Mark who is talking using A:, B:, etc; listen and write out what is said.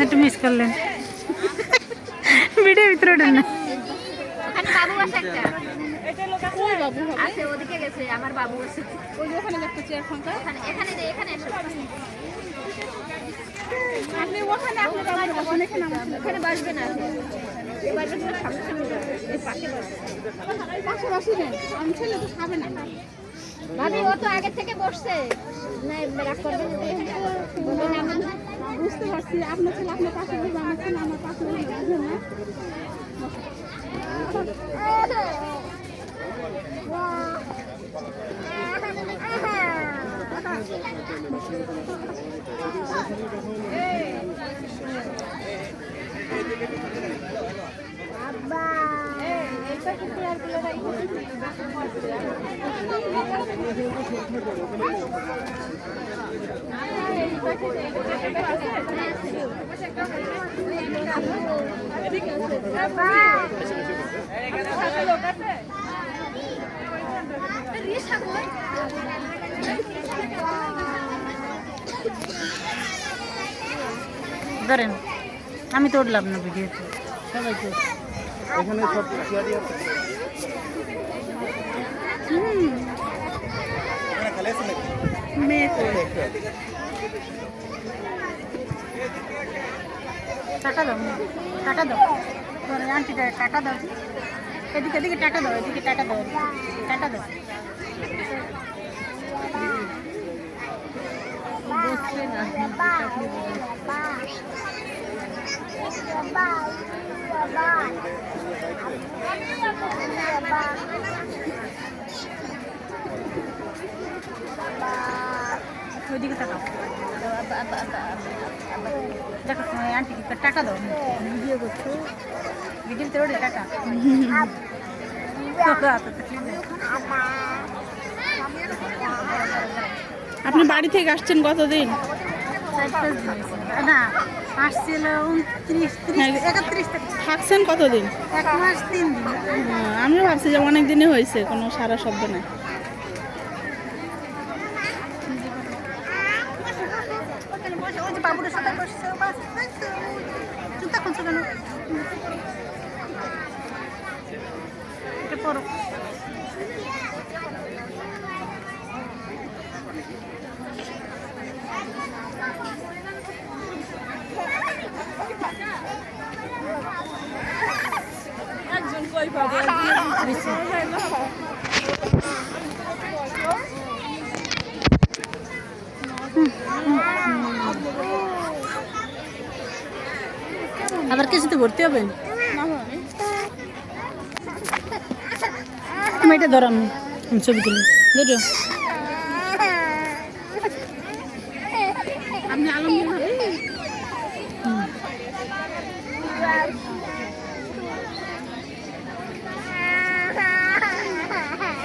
A: একটু মিস করলেন ভিডিও ভিতরে ওঠেন না।
B: বাবু আছে একটা, ওই বাবু আছে ওদিকে গেছে, আমার বাবু আছে ওই যে ওখানে একটা চেয়ার ফাঁকা, এখানে এখানে এসো, আপনি ওখানে আপনি বসেন, এখানে বসবেন না, এবারে সামনে সামনে এই পাশে পাশে বসিলেন, আমি ছেলে তো খাবে না ভাবি, ও তো আগে থেকে বসছে না, রাগ করবেন না, বুঝতে পারছি আপনার ছেলে আপনার পাশে বসবে, আমার ছেলে আমার পাশে বসবে, বুঝলেন না?
A: ধরেন আমি তো উঠলাম না ভিডিওতে, সবাই তো
C: এখানে সব চেয়ারই আছে। এখানে খালি আছে নাকি?
A: মেয়ে তো টাকা দাও, টাকা দাও, ধরে আন্টিটা টাকা দাও, এদিকে এদিকে টাকা দাও, এদিকে টাকা দাও, টাকা দাও। বসছে না ওইদিকে টাকাও দেখো, আন্টিকে টাকা দাও, ভিডিও করছো, ভিডিওতে ওটা টাকা
D: আপনি বাড়ি থেকে আসছেন কতদিন?
A: না আসছিল 31 তারিখ,
D: থাকছেন কতদিন?
A: 1 মাস 3 দিন।
D: আমিও ভাবছি যে অনেক দিনই হয়েছে, কোনো সারা শব্দ নাই।
A: বাবুরের সাথে বসছে, জুতা খুলছো কেন? এটা পড়ো।
D: একজন কই পাবে?
A: আবার কিছুতে ভর্তি হবেন? তুমি এটা ধরো, আমি ছবি তুলি, ধরো।